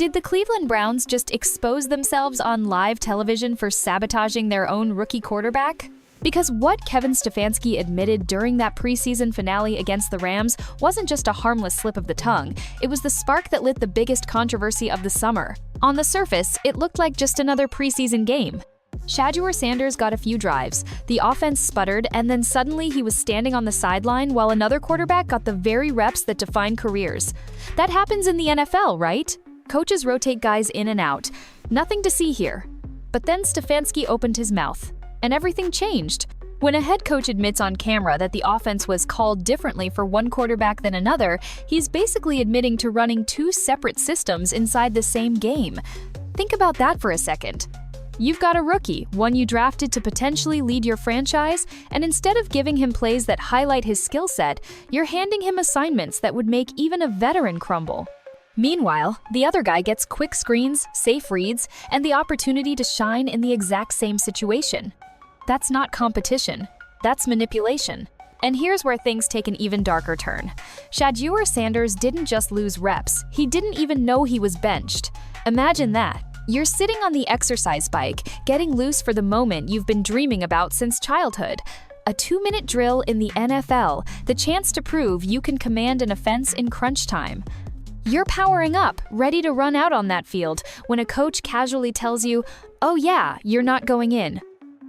Did the Cleveland Browns just expose themselves on live television for sabotaging their own rookie quarterback? Because what Kevin Stefanski admitted during that preseason finale against the Rams wasn't just a harmless slip of the tongue, it was the spark that lit the biggest controversy of the summer. On the surface, it looked like just another preseason game. Shedeur Sanders got a few drives, the offense sputtered, and then suddenly he was standing on the sideline while another quarterback got the very reps that define careers. That happens in the NFL, right? Coaches rotate guys in and out. Nothing to see here. But then Stefanski opened his mouth, and everything changed. When a head coach admits on camera that the offense was called differently for one quarterback than another, he's basically admitting to running two separate systems inside the same game. Think about that for a second. You've got a rookie, one you drafted to potentially lead your franchise, and instead of giving him plays that highlight his skill set, you're handing him assignments that would make even a veteran crumble. Meanwhile, the other guy gets quick screens, safe reads, and the opportunity to shine in the exact same situation. That's not competition, that's manipulation. And here's where things take an even darker turn. Shedeur Sanders didn't just lose reps, he didn't even know he was benched. Imagine that. You're sitting on the exercise bike, getting loose for the moment you've been dreaming about since childhood. A 2-minute drill in the NFL, the chance to prove you can command an offense in crunch time. You're powering up, ready to run out on that field, when a coach casually tells you, "Oh yeah, you're not going in."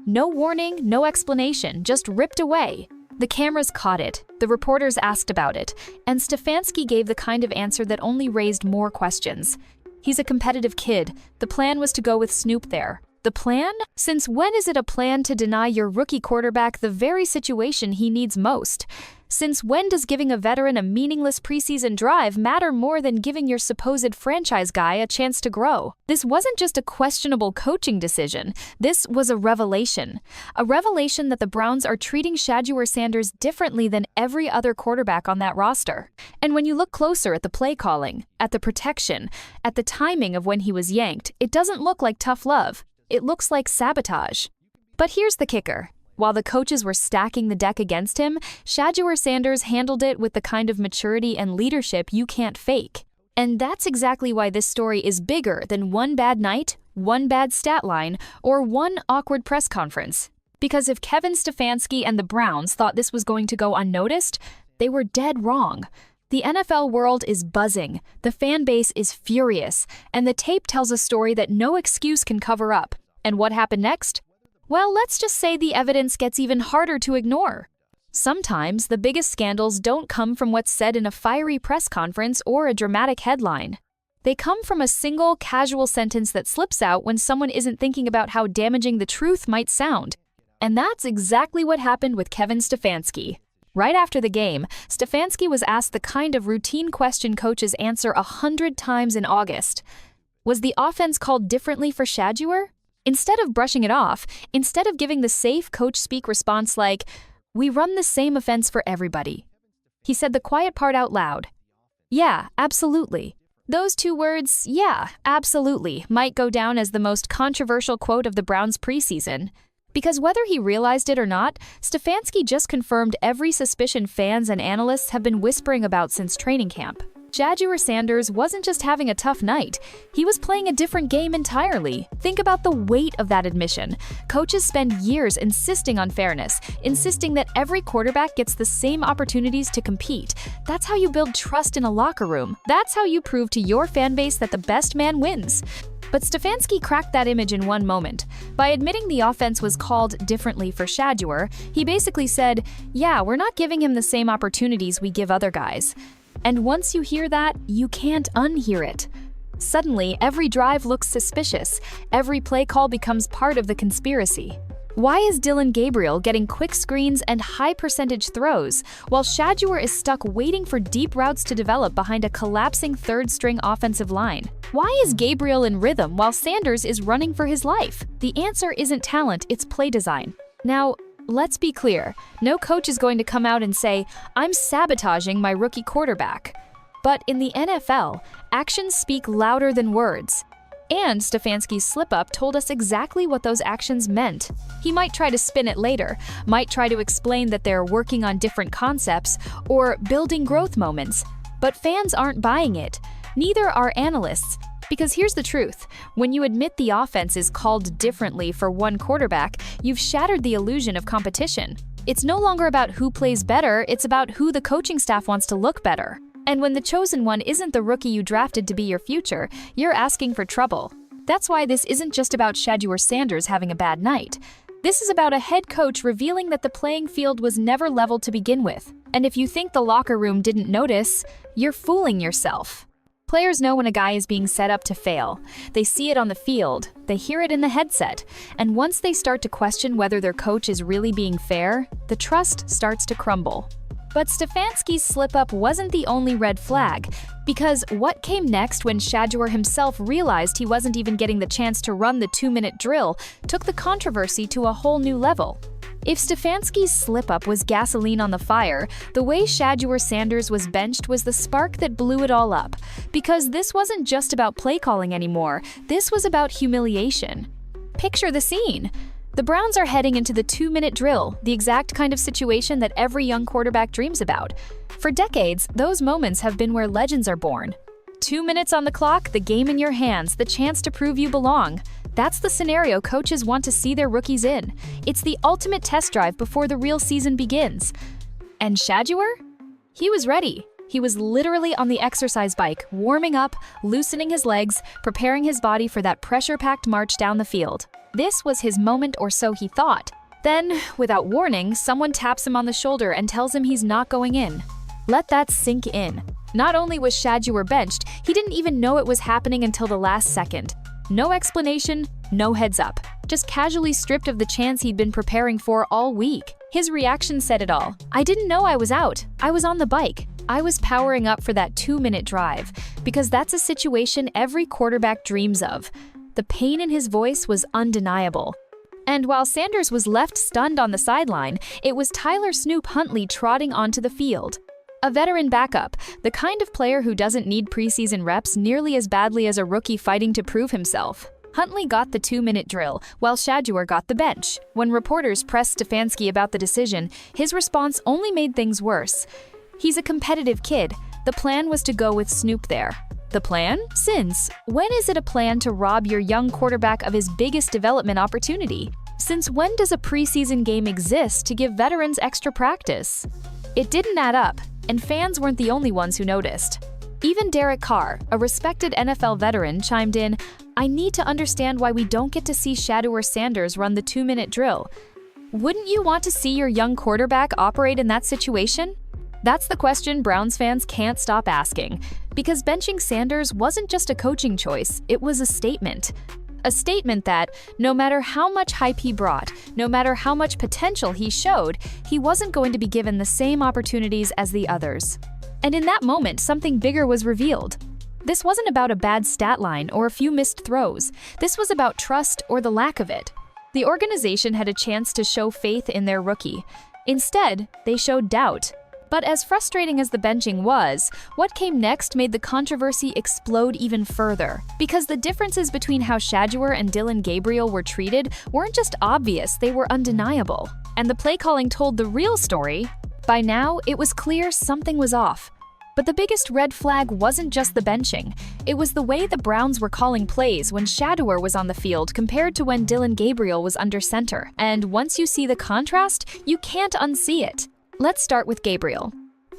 No warning, no explanation, just ripped away. The cameras caught it, the reporters asked about it, and Stefanski gave the kind of answer that only raised more questions. He's a competitive kid. The plan was to go with Snoop there. The plan? Since when is it a plan to deny your rookie quarterback the very situation he needs most? Since when does giving a veteran a meaningless preseason drive matter more than giving your supposed franchise guy a chance to grow? This wasn't just a questionable coaching decision. This was a revelation. A revelation that the Browns are treating Shedeur Sanders differently than every other quarterback on that roster. And when you look closer at the play calling, at the protection, at the timing of when he was yanked, it doesn't look like tough love. It looks like sabotage. But here's the kicker. While the coaches were stacking the deck against him, Shedeur Sanders handled it with the kind of maturity and leadership you can't fake. And that's exactly why this story is bigger than one bad night, one bad stat line, or one awkward press conference. Because if Kevin Stefanski and the Browns thought this was going to go unnoticed, they were dead wrong. The NFL world is buzzing, the fan base is furious, and the tape tells a story that no excuse can cover up. And what happened next? Well, let's just say the evidence gets even harder to ignore. Sometimes the biggest scandals don't come from what's said in a fiery press conference or a dramatic headline. They come from a single, casual sentence that slips out when someone isn't thinking about how damaging the truth might sound. And that's exactly what happened with Kevin Stefanski. Right after the game, Stefanski was asked the kind of routine question coaches answer 100 times in August. Was the offense called differently for Shedeur? Instead of brushing it off, instead of giving the safe coach-speak response like, "We run the same offense for everybody," he said the quiet part out loud. "Yeah, absolutely." Those two words, "yeah, absolutely," might go down as the most controversial quote of the Browns preseason. Because whether he realized it or not, Stefanski just confirmed every suspicion fans and analysts have been whispering about since training camp. Shedeur Sanders wasn't just having a tough night, he was playing a different game entirely. Think about the weight of that admission. Coaches spend years insisting on fairness, insisting that every quarterback gets the same opportunities to compete. That's how you build trust in a locker room. That's how you prove to your fan base that the best man wins. But Stefanski cracked that image in one moment. By admitting the offense was called differently for Shedeur, he basically said, "Yeah, we're not giving him the same opportunities we give other guys." And once you hear that, you can't unhear it. Suddenly, every drive looks suspicious. Every play call becomes part of the conspiracy. Why is Dylan Gabriel getting quick screens and high-percentage throws, while Shedeur is stuck waiting for deep routes to develop behind a collapsing third-string offensive line? Why is Gabriel in rhythm while Sanders is running for his life? The answer isn't talent, it's play design. Now, let's be clear, no coach is going to come out and say, "I'm sabotaging my rookie quarterback." But in the NFL, actions speak louder than words. And Stefanski's slip-up told us exactly what those actions meant. He might try to spin it later, might try to explain that they're working on different concepts or building growth moments. But fans aren't buying it. Neither are analysts. Because here's the truth, when you admit the offense is called differently for one quarterback, you've shattered the illusion of competition. It's no longer about who plays better, it's about who the coaching staff wants to look better. And when the chosen one isn't the rookie you drafted to be your future, you're asking for trouble. That's why this isn't just about Shedeur Sanders having a bad night. This is about a head coach revealing that the playing field was never leveled to begin with. And if you think the locker room didn't notice, you're fooling yourself. Players know when a guy is being set up to fail. They see it on the field, they hear it in the headset, and once they start to question whether their coach is really being fair, the trust starts to crumble. But Stefanski's slip-up wasn't the only red flag, because what came next when Shedeur himself realized he wasn't even getting the chance to run the 2-minute drill took the controversy to a whole new level. If Stefanski's slip-up was gasoline on the fire, the way Shedeur Sanders was benched was the spark that blew it all up, because this wasn't just about play calling anymore, this was about humiliation. Picture the scene. The Browns are heading into the 2-minute drill, the exact kind of situation that every young quarterback dreams about. For decades, those moments have been where legends are born. 2 minutes on the clock, the game in your hands, the chance to prove you belong. That's the scenario coaches want to see their rookies in. It's the ultimate test drive before the real season begins. And Shedeur? He was ready. He was literally on the exercise bike, warming up, loosening his legs, preparing his body for that pressure-packed march down the field. This was his moment, or so he thought. Then, without warning, someone taps him on the shoulder and tells him he's not going in. Let that sink in. Not only was Shedeur benched, he didn't even know it was happening until the last second. No explanation, no heads up. Just casually stripped of the chance he'd been preparing for all week. His reaction said it all. I didn't know I was out. I was on the bike. I was powering up for that 2-minute drive, because that's a situation every quarterback dreams of. The pain in his voice was undeniable. And while Sanders was left stunned on the sideline, it was Tyler "Snoop" Huntley trotting onto the field. A veteran backup, the kind of player who doesn't need preseason reps nearly as badly as a rookie fighting to prove himself. Huntley got the 2-minute drill, while Shedeur got the bench. When reporters pressed Stefanski about the decision, his response only made things worse. He's a competitive kid. The plan was to go with Snoop there. The plan? Since when is it a plan to rob your young quarterback of his biggest development opportunity? Since when does a preseason game exist to give veterans extra practice? It didn't add up, and fans weren't the only ones who noticed. Even Derek Carr, a respected NFL veteran, chimed in, "I need to understand why we don't get to see Shedeur Sanders run the 2-minute drill. Wouldn't you want to see your young quarterback operate in that situation?" That's the question Browns fans can't stop asking, because benching Sanders wasn't just a coaching choice, it was a statement. A statement that, no matter how much hype he brought, no matter how much potential he showed, he wasn't going to be given the same opportunities as the others. And in that moment, something bigger was revealed. This wasn't about a bad stat line or a few missed throws. This was about trust or the lack of it. The organization had a chance to show faith in their rookie. Instead, they showed doubt. But as frustrating as the benching was, what came next made the controversy explode even further. Because the differences between how Shedeur and Dillon Gabriel were treated weren't just obvious, they were undeniable. And the play calling told the real story. By now, it was clear something was off. But the biggest red flag wasn't just the benching. It was the way the Browns were calling plays when Shedeur was on the field compared to when Dillon Gabriel was under center. And once you see the contrast, you can't unsee it. Let's start with Gabriel.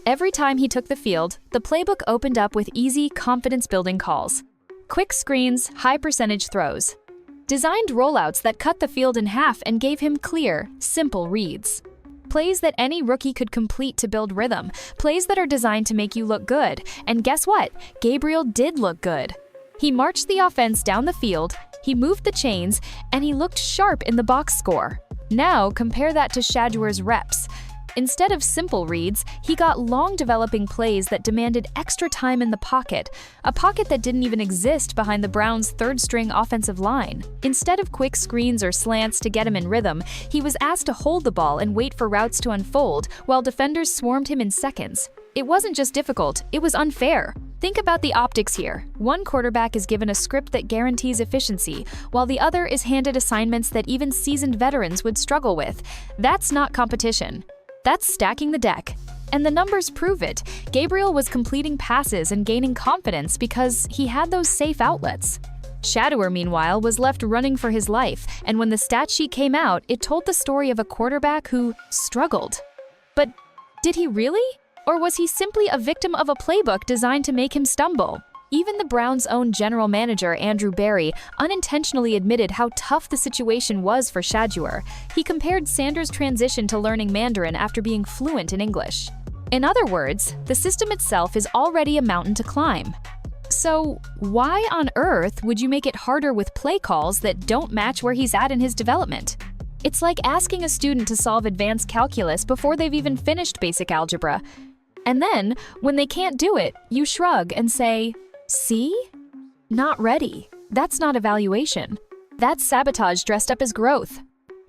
Every time he took the field, the playbook opened up with easy, confidence-building calls. Quick screens, high-percentage throws. Designed rollouts that cut the field in half and gave him clear, simple reads. Plays that any rookie could complete to build rhythm. Plays that are designed to make you look good. And guess what? Gabriel did look good. He marched the offense down the field, he moved the chains, and he looked sharp in the box score. Now compare that to Shedeur's reps. Instead of simple reads, he got long developing plays that demanded extra time in the pocket, a pocket that didn't even exist behind the Browns' third-string offensive line. Instead of quick screens or slants to get him in rhythm, he was asked to hold the ball and wait for routes to unfold, while defenders swarmed him in seconds. It wasn't just difficult, it was unfair. Think about the optics here. One quarterback is given a script that guarantees efficiency, while the other is handed assignments that even seasoned veterans would struggle with. That's not competition. That's stacking the deck. And the numbers prove it. Gabriel was completing passes and gaining confidence because he had those safe outlets. Shedeur, meanwhile, was left running for his life, and when the stat sheet came out, it told the story of a quarterback who struggled. But did he really? Or was he simply a victim of a playbook designed to make him stumble? Even the Browns' own general manager, Andrew Berry, unintentionally admitted how tough the situation was for Shedeur. He compared Sanders' transition to learning Mandarin after being fluent in English. In other words, the system itself is already a mountain to climb. So why on earth would you make it harder with play calls that don't match where he's at in his development? It's like asking a student to solve advanced calculus before they've even finished basic algebra. And then, when they can't do it, you shrug and say, "See? Not ready." That's not evaluation. That's sabotage dressed up as growth.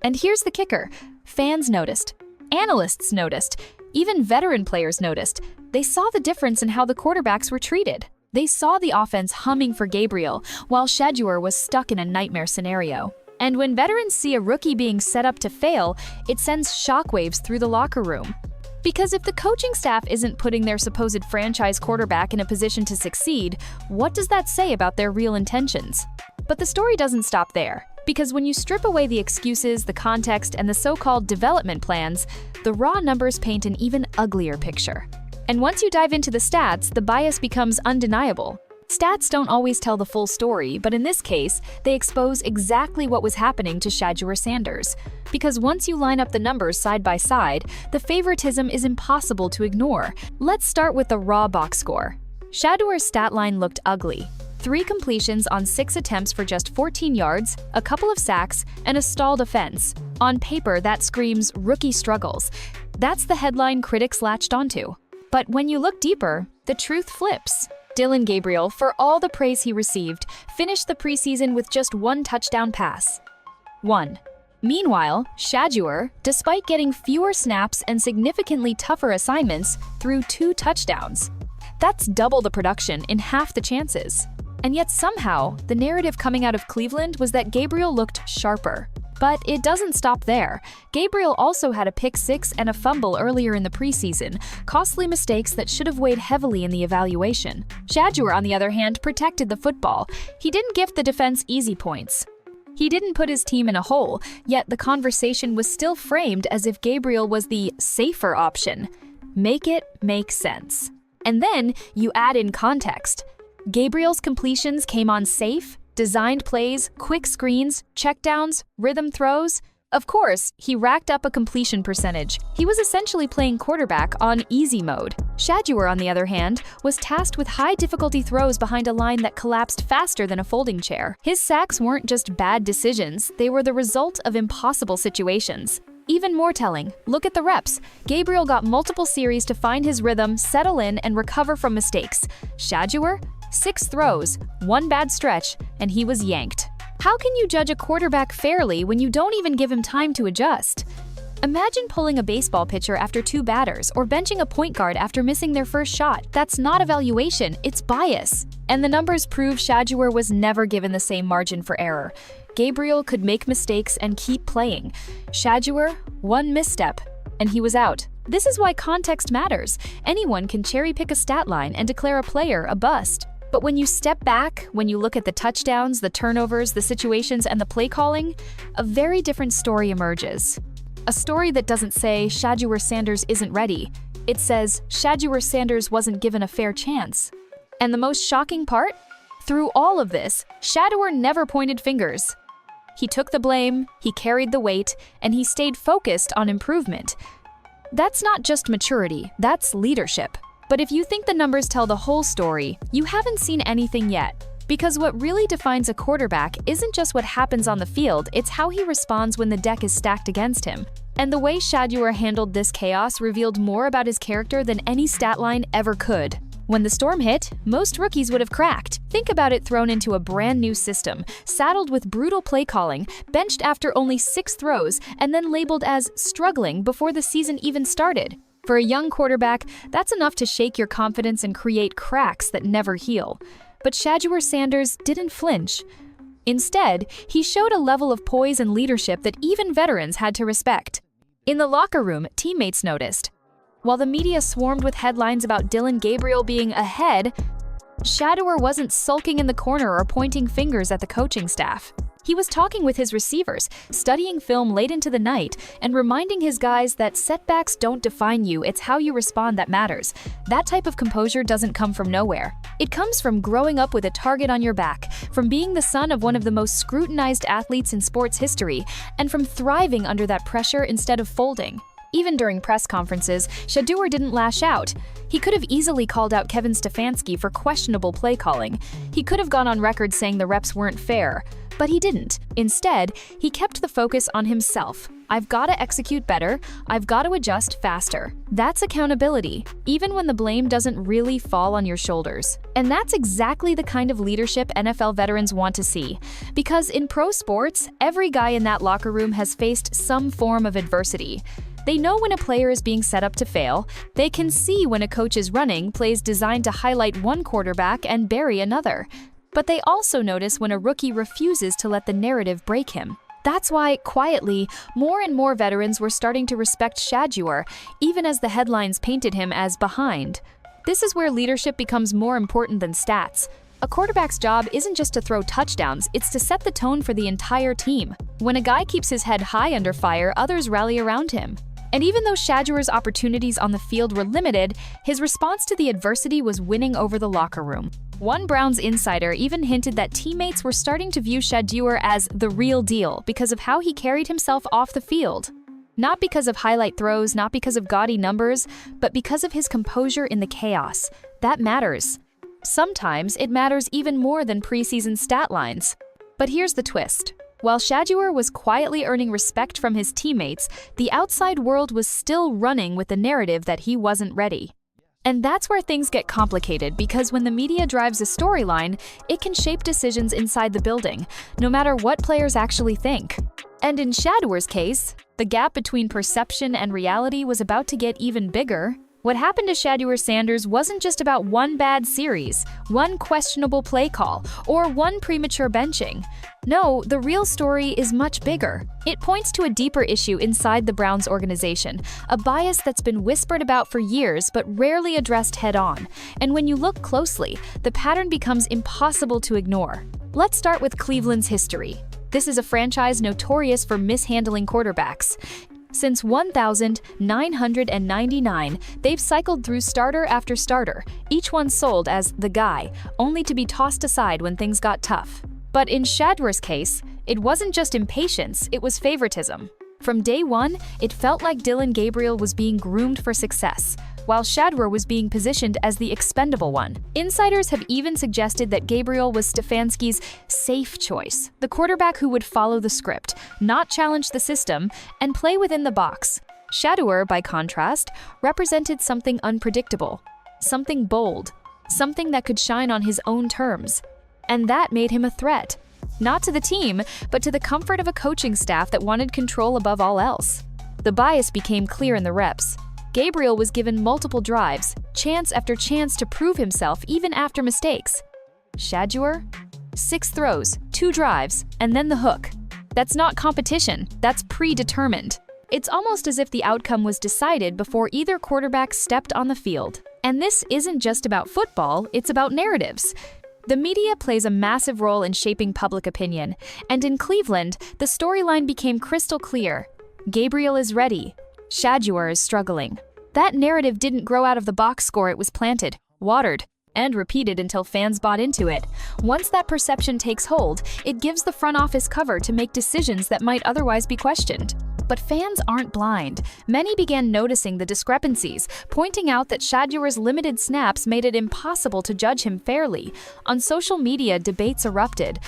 And here's the kicker. Fans noticed. Analysts noticed. Even veteran players noticed. They saw the difference in how the quarterbacks were treated. They saw the offense humming for Gabriel, while Shedeur was stuck in a nightmare scenario. And when veterans see a rookie being set up to fail, it sends shockwaves through the locker room. Because if the coaching staff isn't putting their supposed franchise quarterback in a position to succeed, what does that say about their real intentions? But the story doesn't stop there. Because when you strip away the excuses, the context, and the so-called development plans, the raw numbers paint an even uglier picture. And once you dive into the stats, the bias becomes undeniable. Stats don't always tell the full story, but in this case, they expose exactly what was happening to Shedeur Sanders. Because once you line up the numbers side by side, the favoritism is impossible to ignore. Let's start with the raw box score. Shedeur's stat line looked ugly. 3 completions on 6 attempts for just 14 yards, a couple of sacks, and a stalled offense. On paper, that screams rookie struggles. That's the headline critics latched onto. But when you look deeper, the truth flips. Dillon Gabriel, for all the praise he received, finished the preseason with just 1 touchdown pass. 1. Meanwhile, Shedeur, despite getting fewer snaps and significantly tougher assignments, threw 2 touchdowns. That's double the production in half the chances. And yet somehow, the narrative coming out of Cleveland was that Gabriel looked sharper. But it doesn't stop there. Gabriel also had a pick 6 and a fumble earlier in the preseason, costly mistakes that should have weighed heavily in the evaluation. Shedeur, on the other hand, protected the football. He didn't gift the defense easy points. He didn't put his team in a hole, yet the conversation was still framed as if Gabriel was the safer option. Make it make sense. And then you add in context. Gabriel's completions came on safe, designed plays, quick screens, checkdowns, rhythm throws. Of course, he racked up a completion percentage. He was essentially playing quarterback on easy mode. Shedeur, on the other hand, was tasked with high-difficulty throws behind a line that collapsed faster than a folding chair. His sacks weren't just bad decisions, they were the result of impossible situations. Even more telling, look at the reps. Gabriel got multiple series to find his rhythm, settle in, and recover from mistakes. Shedeur? 6 throws, 1 bad stretch, and he was yanked. How can you judge a quarterback fairly when you don't even give him time to adjust? Imagine pulling a baseball pitcher after 2 batters or benching a point guard after missing their first shot. That's not evaluation, it's bias. And the numbers prove Shedeur was never given the same margin for error. Gabriel could make mistakes and keep playing. Shedeur, 1 misstep, and he was out. This is why context matters. Anyone can cherry-pick a stat line and declare a player a bust. But when you step back, when you look at the touchdowns, the turnovers, the situations, and the play calling, a very different story emerges. A story that doesn't say Shedeur Sanders isn't ready. It says Shedeur Sanders wasn't given a fair chance. And the most shocking part? Through all of this, Shedeur never pointed fingers. He took the blame, he carried the weight, and he stayed focused on improvement. That's not just maturity, that's leadership. But if you think the numbers tell the whole story, you haven't seen anything yet. Because what really defines a quarterback isn't just what happens on the field, it's how he responds when the deck is stacked against him. And the way Shedeur handled this chaos revealed more about his character than any stat line ever could. When the storm hit, most rookies would have cracked. Think about it thrown into a brand new system, saddled with brutal play calling, benched after only 6 throws, and then labeled as struggling before the season even started. For a young quarterback, that's enough to shake your confidence and create cracks that never heal. But Shedeur Sanders didn't flinch. Instead, he showed a level of poise and leadership that even veterans had to respect. In the locker room, teammates noticed. While the media swarmed with headlines about Dillon Gabriel being ahead, Shedeur wasn't sulking in the corner or pointing fingers at the coaching staff. He was talking with his receivers, studying film late into the night, and reminding his guys that setbacks don't define you, it's how you respond that matters. That type of composure doesn't come from nowhere. It comes from growing up with a target on your back, from being the son of one of the most scrutinized athletes in sports history, and from thriving under that pressure instead of folding. Even during press conferences, Shedeur didn't lash out. He could have easily called out Kevin Stefanski for questionable play calling. He could have gone on record saying the reps weren't fair. But he didn't. Instead, he kept the focus on himself. I've got to execute better. I've got to adjust faster. That's accountability, even when the blame doesn't really fall on your shoulders. And that's exactly the kind of leadership NFL veterans want to see. Because in pro sports, every guy in that locker room has faced some form of adversity. They know when a player is being set up to fail. They can see when a coach is running plays designed to highlight one quarterback and bury another. But they also notice when a rookie refuses to let the narrative break him. That's why, quietly, more and more veterans were starting to respect Shedeur, even as the headlines painted him as behind. This is where leadership becomes more important than stats. A quarterback's job isn't just to throw touchdowns, it's to set the tone for the entire team. When a guy keeps his head high under fire, others rally around him. And even though Shedeur's opportunities on the field were limited, his response to the adversity was winning over the locker room. One Browns insider even hinted that teammates were starting to view Shedeur as the real deal because of how he carried himself off the field. Not because of highlight throws, not because of gaudy numbers, but because of his composure in the chaos. That matters. Sometimes it matters even more than preseason stat lines. But here's the twist. While Shedeur was quietly earning respect from his teammates, the outside world was still running with the narrative that he wasn't ready. And that's where things get complicated, because when the media drives a storyline, it can shape decisions inside the building, no matter what players actually think. And in Shedeur's case, the gap between perception and reality was about to get even bigger. What happened to Shedeur Sanders wasn't just about one bad series, one questionable play call, or one premature benching. No, the real story is much bigger. It points to a deeper issue inside the Browns organization, a bias that's been whispered about for years but rarely addressed head-on. And when you look closely, the pattern becomes impossible to ignore. Let's start with Cleveland's history. This is a franchise notorious for mishandling quarterbacks. Since 1999, they've cycled through starter after starter, each one sold as the guy, only to be tossed aside when things got tough. But in Shedeur's case, it wasn't just impatience, it was favoritism. From day one, it felt like Dillon Gabriel was being groomed for success, while Shedeur was being positioned as the expendable one. Insiders have even suggested that Gabriel was Stefanski's safe choice, the quarterback who would follow the script, not challenge the system, and play within the box. Shedeur, by contrast, represented something unpredictable, something bold, something that could shine on his own terms. And that made him a threat, not to the team, but to the comfort of a coaching staff that wanted control above all else. The bias became clear in the reps. Gabriel was given multiple drives, chance after chance to prove himself even after mistakes. Shedeur? 6 throws, 2 drives, and then the hook. That's not competition, that's predetermined. It's almost as if the outcome was decided before either quarterback stepped on the field. And this isn't just about football, it's about narratives. The media plays a massive role in shaping public opinion, and in Cleveland, the storyline became crystal clear. Gabriel is ready. Shedeur is struggling. That narrative didn't grow out of the box score, it was planted, watered, and repeated until fans bought into it. Once that perception takes hold, it gives the front office cover to make decisions that might otherwise be questioned. But fans aren't blind. Many began noticing the discrepancies, pointing out that Shedeur's limited snaps made it impossible to judge him fairly. On social media, debates erupted.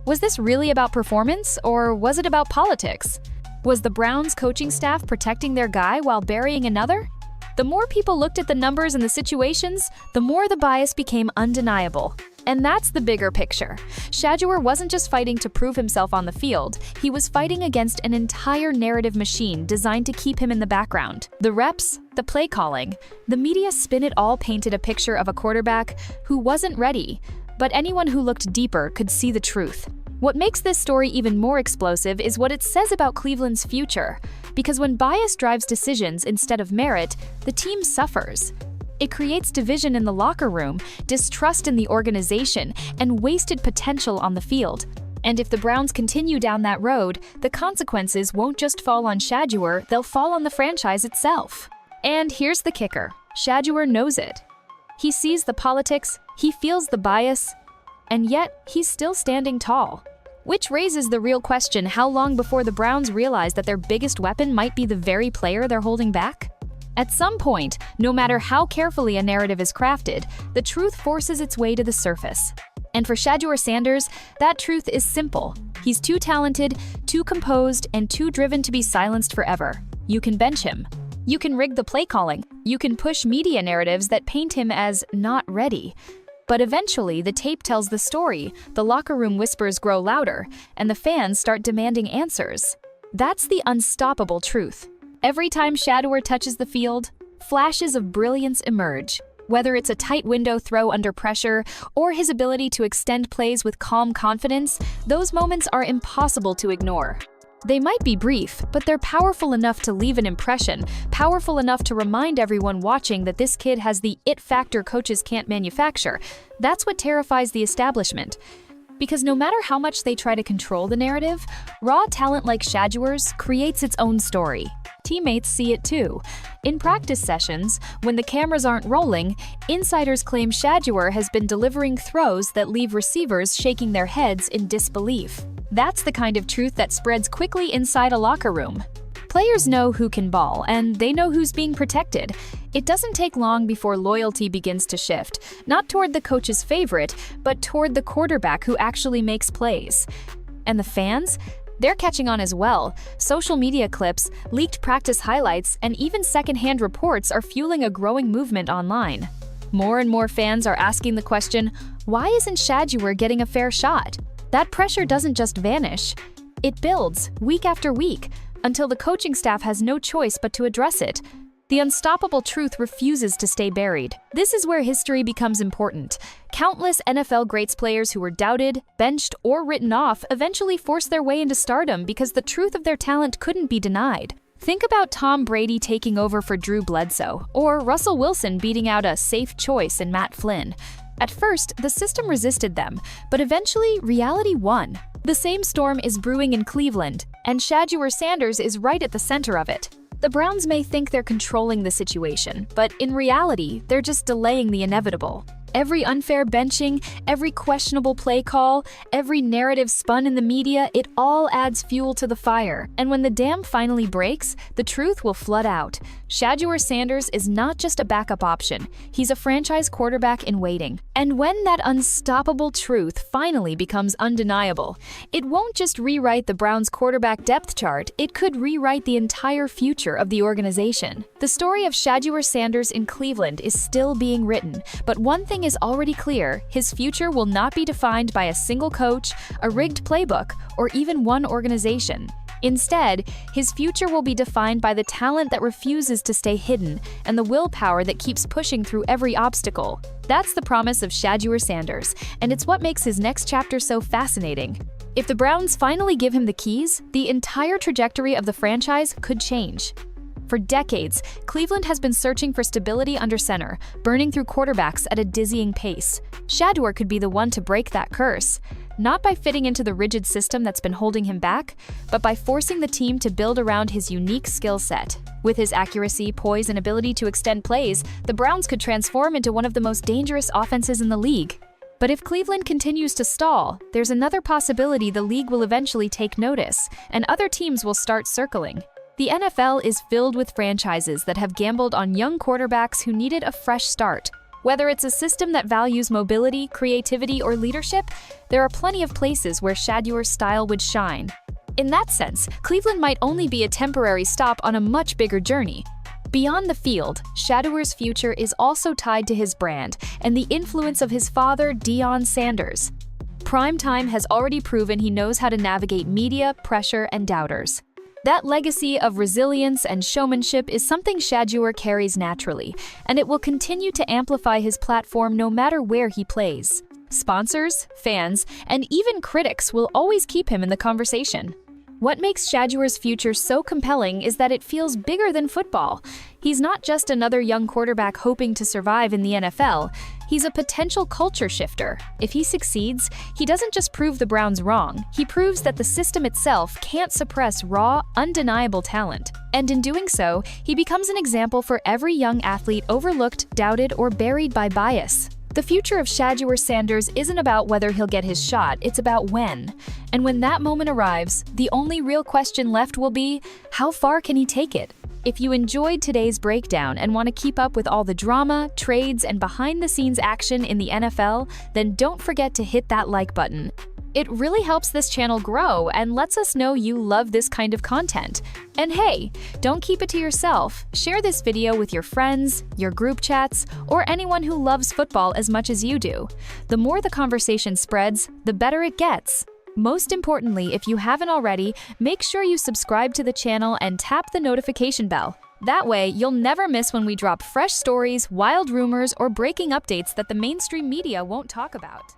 Was this really about performance, or was it about politics? Was the Browns coaching staff protecting their guy while burying another? The more people looked at the numbers and the situations, the more the bias became undeniable. And that's the bigger picture. Shedeur wasn't just fighting to prove himself on the field, he was fighting against an entire narrative machine designed to keep him in the background. The reps, the play calling, the media spin it all painted a picture of a quarterback who wasn't ready, but anyone who looked deeper could see the truth. What makes this story even more explosive is what it says about Cleveland's future, because when bias drives decisions instead of merit, the team suffers. It creates division in the locker room, distrust in the organization, and wasted potential on the field. And if the Browns continue down that road, the consequences won't just fall on Shedeur, they'll fall on the franchise itself. And here's the kicker: Shedeur knows it. He sees the politics, he feels the bias, and yet he's still standing tall. Which raises the real question: how long before the Browns realize that their biggest weapon might be the very player they're holding back? At some point, no matter how carefully a narrative is crafted, the truth forces its way to the surface. And for Shedeur Sanders, that truth is simple. He's too talented, too composed, and too driven to be silenced forever. You can bench him. You can rig the play calling. You can push media narratives that paint him as not ready. But eventually, the tape tells the story, the locker room whispers grow louder, and the fans start demanding answers. That's the unstoppable truth. Every time Shedeur touches the field, flashes of brilliance emerge. Whether it's a tight window throw under pressure or his ability to extend plays with calm confidence, those moments are impossible to ignore. They might be brief, but they're powerful enough to leave an impression, powerful enough to remind everyone watching that this kid has the it factor coaches can't manufacture. That's what terrifies the establishment. Because no matter how much they try to control the narrative, raw talent like Shedeur's creates its own story. Teammates see it too. In practice sessions, when the cameras aren't rolling, insiders claim Shedeur has been delivering throws that leave receivers shaking their heads in disbelief. That's the kind of truth that spreads quickly inside a locker room. Players know who can ball, and they know who's being protected. It doesn't take long before loyalty begins to shift, not toward the coach's favorite, but toward the quarterback who actually makes plays. And the fans? They're catching on as well. Social media clips, leaked practice highlights, and even secondhand reports are fueling a growing movement online. More and more fans are asking the question, why isn't Shedeur getting a fair shot? That pressure doesn't just vanish. It builds, week after week, until the coaching staff has no choice but to address it. The unstoppable truth refuses to stay buried. This is where history becomes important. Countless NFL greats players who were doubted, benched, or written off eventually forced their way into stardom because the truth of their talent couldn't be denied. Think about Tom Brady taking over for Drew Bledsoe, or Russell Wilson beating out a safe choice in Matt Flynn. At first, the system resisted them, but eventually, reality won. The same storm is brewing in Cleveland, and Shedeur Sanders is right at the center of it. The Browns may think they're controlling the situation, but in reality, they're just delaying the inevitable. Every unfair benching, every questionable play call, every narrative spun in the media, it all adds fuel to the fire. And when the dam finally breaks, the truth will flood out. Shedeur Sanders is not just a backup option. He's a franchise quarterback in waiting. And when that unstoppable truth finally becomes undeniable, it won't just rewrite the Browns' quarterback depth chart, it could rewrite the entire future of the organization. The story of Shedeur Sanders in Cleveland is still being written, but one thing is already clear: his future will not be defined by a single coach, a rigged playbook, or even one organization. Instead, his future will be defined by the talent that refuses to stay hidden and the willpower that keeps pushing through every obstacle. That's the promise of Shedeur Sanders, and it's what makes his next chapter so fascinating. If the Browns finally give him the keys, the entire trajectory of the franchise could change. For decades, Cleveland has been searching for stability under center, burning through quarterbacks at a dizzying pace. Shedeur could be the one to break that curse, not by fitting into the rigid system that's been holding him back, but by forcing the team to build around his unique skill set. With his accuracy, poise, and ability to extend plays, the Browns could transform into one of the most dangerous offenses in the league. But if Cleveland continues to stall, there's another possibility: the league will eventually take notice, and other teams will start circling. The NFL is filled with franchises that have gambled on young quarterbacks who needed a fresh start. Whether it's a system that values mobility, creativity, or leadership, there are plenty of places where Shedeur's style would shine. In that sense, Cleveland might only be a temporary stop on a much bigger journey. Beyond the field, Shedeur's future is also tied to his brand and the influence of his father, Deion Sanders. Primetime has already proven he knows how to navigate media, pressure, and doubters. That legacy of resilience and showmanship is something Shedeur carries naturally, and it will continue to amplify his platform no matter where he plays. Sponsors, fans, and even critics will always keep him in the conversation. What makes Shedeur's future so compelling is that it feels bigger than football. He's not just another young quarterback hoping to survive in the NFL. He's a potential culture shifter. If he succeeds, he doesn't just prove the Browns wrong, he proves that the system itself can't suppress raw, undeniable talent. And in doing so, he becomes an example for every young athlete overlooked, doubted, or buried by bias. The future of Shedeur Sanders isn't about whether he'll get his shot, it's about when. And when that moment arrives, the only real question left will be, how far can he take it? If you enjoyed today's breakdown and want to keep up with all the drama, trades, and behind-the-scenes action in the NFL, then don't forget to hit that like button. It really helps this channel grow and lets us know you love this kind of content. And hey, don't keep it to yourself. Share this video with your friends, your group chats, or anyone who loves football as much as you do. The more the conversation spreads, the better it gets. Most importantly, if you haven't already, make sure you subscribe to the channel and tap the notification bell. That way, you'll never miss when we drop fresh stories, wild rumors, or breaking updates that the mainstream media won't talk about.